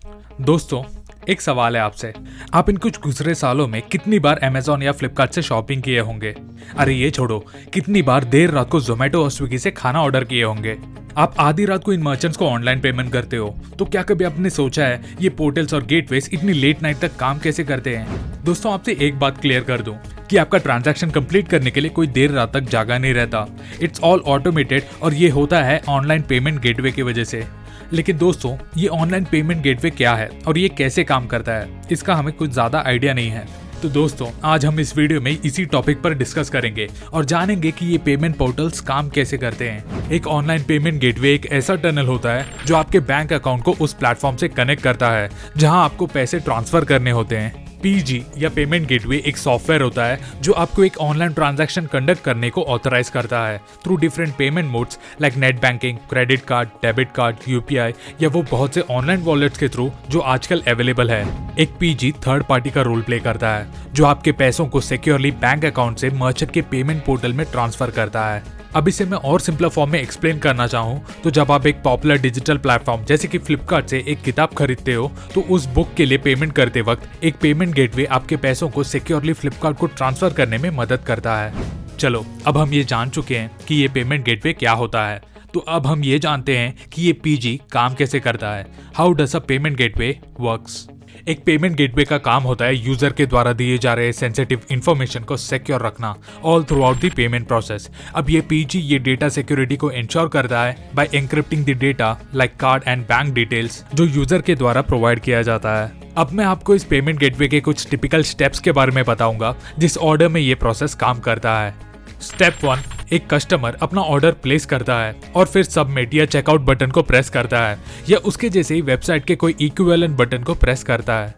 दोस्तों, एक सवाल है आपसे। आप इन कुछ गुजरे सालों में कितनी बार अमेज़न या फ्लिपकार्ट से शॉपिंग किए होंगे? अरे ये छोड़ो, कितनी बार देर रात को ज़ोमैटो और स्विगी से खाना ऑर्डर किए होंगे? आप आधी रात को इन मर्चेंट्स को ऑनलाइन पेमेंट करते हो, तो क्या कभी आपने सोचा है ये पोर्टल्स और गेटवेज इतनी लेट नाइट तक काम कैसे करते हैं? दोस्तों, आपसे एक बात क्लियर कर दूं कि आपका ट्रांजैक्शन कंप्लीट करने के लिए कोई देर रात तक जागा नहीं रहता। इट्स ऑल ऑटोमेटेड और ये होता है ऑनलाइन पेमेंट गेटवे की वजह से। लेकिन दोस्तों, ये ऑनलाइन पेमेंट गेटवे क्या है और ये कैसे काम करता है, इसका हमें कुछ ज्यादा आइडिया नहीं है। तो दोस्तों, आज हम इस वीडियो में इसी टॉपिक पर डिस्कस करेंगे और जानेंगे कि ये पेमेंट पोर्टल्स काम कैसे करते हैं। एक ऑनलाइन पेमेंट गेटवे एक ऐसा टनल होता है जो आपके बैंक अकाउंट को उस प्लेटफॉर्म से कनेक्ट करता है जहां आपको पैसे ट्रांसफर करने होते हैं। पीजी या पेमेंट गेटवे एक सॉफ्टवेयर होता है जो आपको एक ऑनलाइन ट्रांजैक्शन कंडक्ट करने को ऑथराइज करता है through different payment modes like net banking, credit card, debit card, UPI या वो बहुत से ऑनलाइन वॉलेट्स के थ्रू जो आजकल अवेलेबल है। एक पीजी थर्ड पार्टी का रोल प्ले करता है जो आपके पैसों को सिक्योरली बैंक अकाउंट से मर्चेंट के पेमेंट पोर्टल में ट्रांसफर करता है। अब इसे मैं और सिंपल फॉर्म में एक्सप्लेन करना चाहूँ तो जब आप एक पॉपुलर डिजिटल प्लेटफॉर्म जैसे कि फ्लिपकार्ट से एक किताब खरीदते हो तो उस बुक के लिए पेमेंट करते वक्त एक पेमेंट गेटवे आपके पैसों को सिक्योरली फ्लिपकार्ट को ट्रांसफर करने में मदद करता है। चलो, अब हम ये जान चुके हैं कि ये पेमेंट गेटवे क्या होता है, तो अब हम ये जानते हैं कि ये पीजी काम कैसे करता है। How does a payment gateway works? एक पेमेंट गेटवे का काम होता है यूजर के द्वारा दिए जा रहे सेंसिटिव इंफॉर्मेशन को सिक्योर रखना all through out the payment process. अब ये पीजी ये डेटा सिक्योरिटी को इंश्योर करता है by encrypting the data like card and bank details जो यूजर के द्वारा प्रोवाइड किया जाता है। अब मैं आपको इस पेमेंट गेटवे के कुछ टिपिकल स्टेप्स के बारे में बताऊंगा जिस ऑर्डर में ये प्रोसेस काम करता है। स्टेप 1, एक कस्टमर अपना ऑर्डर प्लेस करता है और फिर सबमिट या चेकआउट बटन को प्रेस करता है या उसके जैसे ही वेबसाइट के कोई इक्विवेलेंट बटन को प्रेस करता है।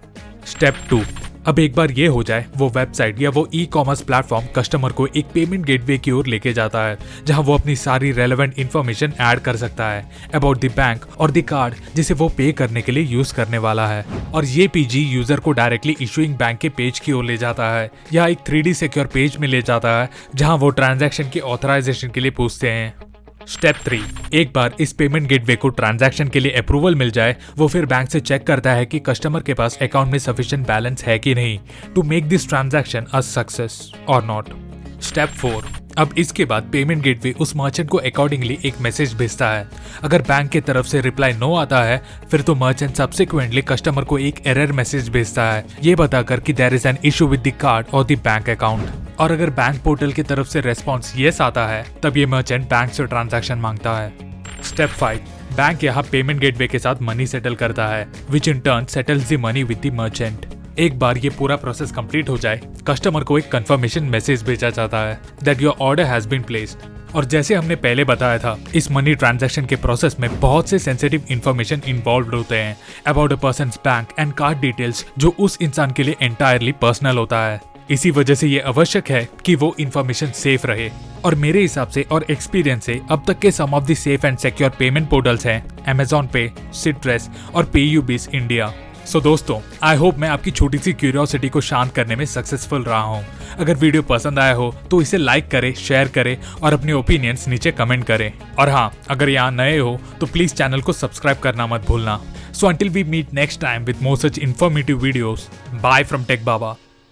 स्टेप 2, अब एक बार ये हो जाए वो वेबसाइट या वो ई कॉमर्स प्लेटफॉर्म कस्टमर को एक पेमेंट गेटवे की ओर लेके जाता है जहां वो अपनी सारी रेलेवेंट इंफॉर्मेशन ऐड कर सकता है अबाउट द बैंक और द कार्ड जिसे वो पे करने के लिए यूज करने वाला है। और ये पीजी यूजर को डायरेक्टली इशूइंग बैंक के पेज की ओर ले जाता है या एक 3D सिक्योर पेज में ले जाता है जहां वो ट्रांजैक्शन की ऑथराइजेशन के लिए पूछते हैं। स्टेप 3, एक बार इस पेमेंट गेटवे को ट्रांजैक्शन के लिए अप्रूवल मिल जाए वो फिर बैंक से चेक करता है कि कस्टमर के पास अकाउंट में सफिशिएंट बैलेंस है कि नहीं to make this transaction a success और नॉट। स्टेप 4, अब इसके बाद पेमेंट गेटवे उस मर्चेंट को अकॉर्डिंगली एक मैसेज भेजता है। अगर बैंक की तरफ से रिप्लाई नो आता है फिर तो मर्चेंट सब्सिक्वेंटली कस्टमर को एक एरर मैसेज भेजता है ये बताकर कि there is an issue with the card और द बैंक अकाउंट। और अगर बैंक पोर्टल की तरफ से रेस्पॉन्स यस आता है तब ये मर्चेंट बैंक से ट्रांजैक्शन मांगता है। स्टेप 5, बैंक यहाँ पेमेंट गेटवे के साथ मनी सेटल करता है which in turn settles the money with the merchant. एक बार ये पूरा प्रोसेस कंप्लीट हो जाए कस्टमर को एक कंफर्मेशन मैसेज भेजा जाता है that your order has been placed. और जैसे हमने पहले बताया था, इस मनी ट्रांजैक्शन के प्रोसेस में बहुत से सेंसिटिव इंफॉर्मेशन इन्वॉल्व होते हैं about a persons bank and card details जो उस इंसान के लिए एंटायरली पर्सनल होता है। इसी वजह से ये आवश्यक है कि वो इन्फॉर्मेशन सेफ रहे। और मेरे हिसाब से और एक्सपीरियंस से अब तक के some of the safe and secure payment portals हैं अमेज़न पे, सिट्रस और पेयूबिज इंडिया। सो दोस्तों, आई होप मैं आपकी छोटी सी क्यूरियोसिटी को शांत करने में सक्सेसफुल रहा हूँ। अगर वीडियो पसंद आया हो तो इसे लाइक करें, शेयर करें और अपने ओपिनियंस नीचे कमेंट करें। और हाँ, अगर यहाँ नए हो तो प्लीज चैनल को सब्सक्राइब करना मत भूलना। So until we meet next time with more such informative videos, bye from tech Baba.